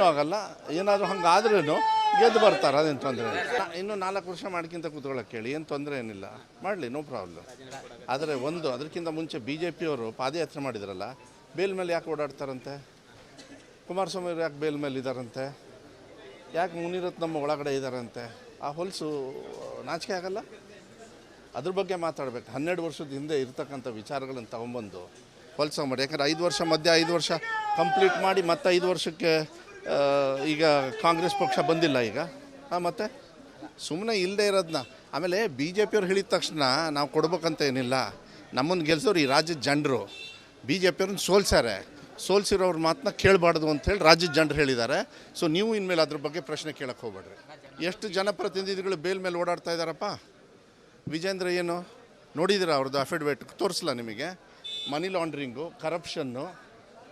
ಏನೂ ಆಗಲ್ಲ. ಏನಾದರೂ ಹಂಗಾದ್ರೂ ಗೆದ್ದು ಬರ್ತಾರೆ, ಅದೇನು ತೊಂದರೆ ಇಲ್ಲ. ಇನ್ನೂ 4 ವರ್ಷ ಮಾಡ್ಕಿಂತ ಕೂತ್ಕೊಳ್ಳೋಕೆ ಕೇಳಿ, ಏನು ತೊಂದರೆ ಏನಿಲ್ಲ, ಮಾಡಲಿ, ನೋ ಪ್ರಾಬ್ಲಮ್. ಆದರೆ ಅದಕ್ಕಿಂತ ಮುಂಚೆ BJPಯವರು ಪಾದಯಾತ್ರೆ ಮಾಡಿದ್ರಲ್ಲ, ಬೇಲ್ ಮೇಲೆ ಯಾಕೆ ಓಡಾಡ್ತಾರಂತೆ? ಕುಮಾರಸ್ವಾಮಿ ಅವರು ಯಾಕೆ ಬೇಲ್ ಮೇಲೆ ಇದ್ದಾರಂತೆ? ಯಾಕೆ ಮುನಿರತ್ನಮ್ಮ ಒಳಗಡೆ ಇದ್ದಾರಂತೆ? ಆ ಹೊಲಸು ನಾಚಿಕೆ ಆಗಲ್ಲ? ಅದ್ರ ಬಗ್ಗೆ ಮಾತಾಡಬೇಕು. 12 ವರ್ಷದ ಹಿಂದೆ ಇರ್ತಕ್ಕಂಥ ವಿಚಾರಗಳನ್ನು ತೊಗೊಂಬಂದು ಹೊಲಸು ಮಾಡಿ. ಯಾಕಂದರೆ 5 ವರ್ಷ ಮಧ್ಯೆ 5 ವರ್ಷ ಕಂಪ್ಲೀಟ್ ಮಾಡಿ ಮತ್ತೆ 5 ವರ್ಷಕ್ಕೆ ಈಗ ಕಾಂಗ್ರೆಸ್ ಪಕ್ಷ ಬಂದಿಲ್ಲ ಈಗ. ಮತ್ತು ಸುಮ್ಮನೆ ಇಲ್ಲದೆ ಇರೋದನ್ನ ಆಮೇಲೆ BJPಯವ್ರು ಹೇಳಿದ ತಕ್ಷಣ ನಾವು ಕೊಡ್ಬೇಕಂತ ಏನಿಲ್ಲ. ನಮ್ಮನ್ನು ಗೆಲ್ಸೋರು ಈ ರಾಜ್ಯದ ಜನರು. BJPಯವ್ರನ್ನ ಸೋಲ್ಸಿರೋರ ಮಾತನ್ನ ಕೇಳಬಾರ್ದು ಅಂಥೇಳಿ ರಾಜ್ಯದ ಜನರು ಹೇಳಿದ್ದಾರೆ. ಸೊ ನೀವು ಇನ್ಮೇಲೆ ಅದ್ರ ಬಗ್ಗೆ ಪ್ರಶ್ನೆ ಕೇಳಕ್ಕೆ ಹೋಗ್ಬೇಡ್ರಿ. ಎಷ್ಟು ಜನಪ್ರತಿನಿಧಿಗಳು ಬೇಲ್ ಮೇಲೆ ಓಡಾಡ್ತಾ ಇದ್ದಾರಪ್ಪ? ವಿಜೇಂದ್ರ ಏನು ನೋಡಿದ್ದೀರಾ? ಅವ್ರದ್ದು ಅಫಿಡವಿಟ್ ತೋರಿಸಲ್ಲ ನಿಮಗೆ? ಮನಿ ಲಾಂಡ್ರಿಂಗು, ಕರಪ್ಷನ್ನು,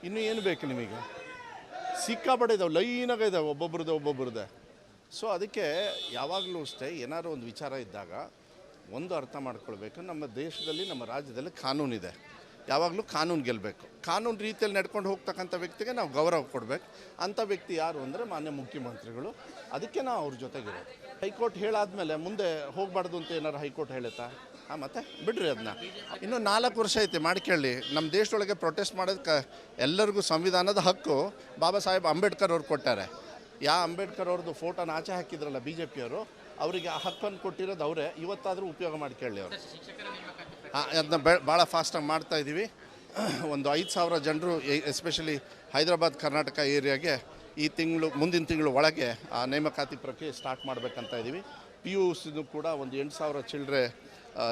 ಇನ್ನೂ ಏನು ಬೇಕು ನಿಮಗೆ? ಸಿಕ್ಕಾಪಟ್ಟೆ ಇದ್ದಾವೆ, ಲೈನಾಗ ಇದ್ದಾವೆ, ಒಬ್ಬೊಬ್ರದ್ದೇ. ಸೊ ಅದಕ್ಕೆ ಯಾವಾಗಲೂ ಅಷ್ಟೇ ಏನಾದ್ರು ಒಂದು ವಿಚಾರ ಇದ್ದಾಗ ಒಂದು ಅರ್ಥ ಮಾಡ್ಕೊಳ್ಬೇಕು, ನಮ್ಮ ದೇಶದಲ್ಲಿ ನಮ್ಮ ರಾಜ್ಯದಲ್ಲಿ ಕಾನೂನಿದೆ. ಯಾವಾಗಲೂ ಕಾನೂನು ಗೆಲ್ಲಬೇಕು. ಕಾನೂನು ರೀತಿಯಲ್ಲಿ ನಡ್ಕೊಂಡು ಹೋಗ್ತಕ್ಕಂಥ ವ್ಯಕ್ತಿಗೆ ನಾವು ಗೌರವ ಕೊಡಬೇಕು. ಅಂಥ ವ್ಯಕ್ತಿ ಯಾರು ಅಂದರೆ ಮಾನ್ಯ ಮುಖ್ಯಮಂತ್ರಿಗಳು. ಅದಕ್ಕೆ ನಾವು ಅವ್ರ ಜೊತೆಗಿರೋದು. ಹೈಕೋರ್ಟ್ ಹೇಳಾದ್ಮೇಲೆ ಮುಂದೆ ಹೋಗಬಾರ್ದು ಅಂತ ಏನಾರು ಹೈಕೋರ್ಟ್ ಹೇಳುತ್ತಾ? ಮತ್ತೆ ಬಿಡ್ರಿ ಅದನ್ನ. ಇನ್ನೂ 4 ವರ್ಷ ಐತೆ, ಮಾಡ್ಕೊಳ್ಳಿ. ನಮ್ಮ ದೇಶದೊಳಗೆ ಪ್ರೊಟೆಸ್ಟ್ ಮಾಡೋದಕ್ಕೆ ಎಲ್ಲರಿಗೂ ಸಂವಿಧಾನದ ಹಕ್ಕು ಬಾಬಾ ಸಾಹೇಬ್ ಅಂಬೇಡ್ಕರ್ ಅವ್ರು ಕೊಟ್ಟಾರೆ. ಅಂಬೇಡ್ಕರ್ ಅವ್ರದ್ದು ಫೋಟೋನ ಆಚೆ ಹಾಕಿದ್ರಲ್ಲ BJPಯವರು, ಅವರಿಗೆ ಆ ಹಕ್ಕನ್ನು ಕೊಟ್ಟಿರೋದು ಅವರೇ. ಇವತ್ತಾದರೂ ಉಪಯೋಗ ಮಾಡ್ಕೊಳ್ಳಿ ಅವರು. ಅದನ್ನ ಭಾಳ ಫಾಸ್ಟಾಗಿ ಮಾಡ್ತಾಯಿದ್ದೀವಿ. ಒಂದು 5,000 ಜನರು ಎಸ್ಪೆಷಲಿ ಹೈದರಾಬಾದ್ ಕರ್ನಾಟಕ ಏರಿಯಾಗೆ ಮುಂದಿನ ತಿಂಗಳು ಒಳಗೆ ಆ ನೇಮಕಾತಿ ಪ್ರಕ್ರಿಯೆ ಸ್ಟಾರ್ಟ್ ಮಾಡಬೇಕಂತ ಇದ್ದೀವಿ. PUCದು ಕೂಡ ಒಂದು 8,000 ಚಿಲ್ಡ್ರೆ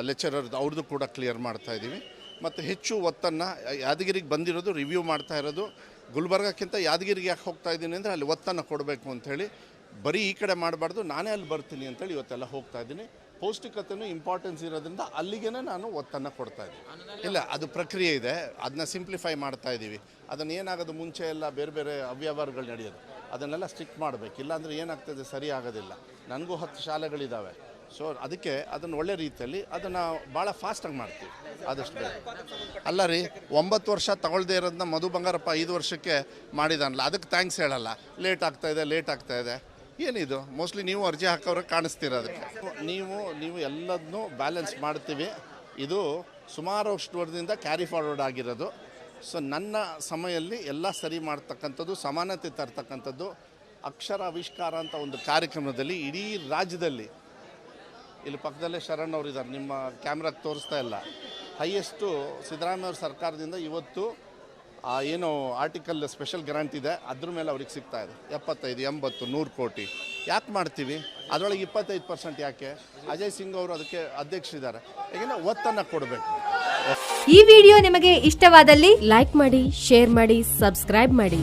ಲೆಕ್ಚರರ್ ಅವ್ರದ್ದು ಕೂಡ ಕ್ಲಿಯರ್ ಮಾಡ್ತಾಯಿದ್ದೀವಿ. ಮತ್ತು ಹೆಚ್ಚು ಒತ್ತನ್ನು ಯಾದಗಿರಿಗೆ ಬಂದಿರೋದು, ರಿವ್ಯೂ ಮಾಡ್ತಾ ಇರೋದು. ಗುಲ್ಬರ್ಗಕ್ಕಿಂತ ಯಾದಗಿರಿಗೆ ಯಾಕೆ ಹೋಗ್ತಾ ಇದ್ದೀನಿ ಅಂದರೆ ಅಲ್ಲಿ ಒತ್ತನ್ನು ಕೊಡಬೇಕು ಅಂಥೇಳಿ, ಬರೀ ಈ ಕಡೆ ಮಾಡಬಾರ್ದು, ನಾನೇ ಅಲ್ಲಿ ಬರ್ತೀನಿ ಅಂತೇಳಿ ಇವತ್ತೆಲ್ಲ ಹೋಗ್ತಾ ಇದ್ದೀನಿ. ಪೌಷ್ಟಿಕತೆಯೂ ಇಂಪಾರ್ಟೆನ್ಸ್ ಇರೋದ್ರಿಂದ ಅಲ್ಲಿಗೇ ನಾನು ಒತ್ತನ್ನು ಕೊಡ್ತಾಯಿದ್ದೀನಿ. ಇಲ್ಲ, ಅದು ಪ್ರಕ್ರಿಯೆ ಇದೆ, ಅದನ್ನ ಸಿಂಪ್ಲಿಫೈ ಮಾಡ್ತಾ ಇದ್ದೀವಿ. ಅದನ್ನು ಏನಾಗೋದು, ಮುಂಚೆ ಎಲ್ಲ ಬೇರೆ ಅವ್ಯವಹಾರಗಳು ನಡೆಯೋದು, ಅದನ್ನೆಲ್ಲ ಸ್ಟ್ರಿಕ್ಟ್ ಮಾಡಬೇಕು. ಇಲ್ಲಾಂದರೆ ಏನಾಗ್ತದೆ, ಸರಿ ಆಗೋದಿಲ್ಲ. ನನಗೂ 10 ಶಾಲೆಗಳಿದ್ದಾವೆ. ಸೊ ಅದಕ್ಕೆ ಅದನ್ನು ಒಳ್ಳೆ ರೀತಿಯಲ್ಲಿ ಅದನ್ನು ಭಾಳ ಫಾಸ್ಟಾಗಿ ಮಾಡ್ತೀವಿ ಆದಷ್ಟು ಬೇಗ. ಅಲ್ಲ ರೀ, 9 ವರ್ಷ ತಗೊಳ್ದೇ ಇರೋದನ್ನ ಮಧು ಬಂಗಾರಪ್ಪ 5 ವರ್ಷಕ್ಕೆ ಮಾಡಿದಾನಲ್ಲ, ಅದಕ್ಕೆ ಥ್ಯಾಂಕ್ಸ್ ಹೇಳಲ್ಲ. ಲೇಟ್ ಆಗ್ತಾಯಿದೆ ಏನಿದು? ಮೋಸ್ಟ್ಲಿ ನೀವು ಅರ್ಜಿ ಹಾಕೋರಿಗೆ ಕಾಣಿಸ್ತೀರ. ಅದಕ್ಕೆ ನೀವು ಎಲ್ಲದನ್ನೂ ಬ್ಯಾಲೆನ್ಸ್ ಮಾಡ್ತೀವಿ. ಇದು ಸುಮಾರು ವರ್ಷದಿಂದ ಕ್ಯಾರಿ ಫಾರ್ವರ್ಡ್ ಆಗಿರೋದು. ಸೊ ನನ್ನ ಸಮಯದಲ್ಲಿ ಎಲ್ಲ ಸರಿ ಮಾಡ್ತಕ್ಕಂಥದ್ದು, ಸಮಾನತೆ ತರ್ತಕ್ಕಂಥದ್ದು, ಅಕ್ಷರ ಆವಿಷ್ಕಾರ ಅಂತ ಒಂದು ಕಾರ್ಯಕ್ರಮದಲ್ಲಿ ಇಡೀ ರಾಜ್ಯದಲ್ಲಿ, ಇಲ್ಲಿ ಪಕ್ಕದಲ್ಲೇ ಶರಣ್ ಅವರು ಇದ್ದಾರೆ, ನಿಮ್ಮ ಕ್ಯಾಮ್ರಾಗೆ ತೋರಿಸ್ತಾ ಇಲ್ಲ, ಹೈಯೆಸ್ಟು ಸಿದ್ದರಾಮಯ್ಯ ಅವ್ರ ಸರ್ಕಾರದಿಂದ ಇವತ್ತು ಏನೋ ಆರ್ಟಿಕಲ್ ಸ್ಪೆಷಲ್ ಗ್ರಾಂಟ್ ಇದೆ, ಅದ್ರ ಮೇಲೆ ಅವ್ರಿಗೆ ಸಿಗ್ತಾ ಇದೆ 75, 80, 100 ಕೋಟಿ. ಯಾಕೆ ಮಾಡ್ತೀವಿ? ಅದರೊಳಗೆ 25% ಯಾಕೆ? ಅಜಯ್ ಸಿಂಗ್ ಅವರು ಅದಕ್ಕೆ ಅಧ್ಯಕ್ಷರಿದ್ದಾರೆ. ಯಾಕೆಂದರೆ ಒತ್ತನ್ನು ಕೊಡಬೇಕು. ಈ ವಿಡಿಯೋ ನಿಮಗೆ ಇಷ್ಟವಾದಲ್ಲಿ ಲೈಕ್ ಮಾಡಿ, ಶೇರ್ ಮಾಡಿ, ಸಬ್ಸ್ಕ್ರೈಬ್ ಮಾಡಿ.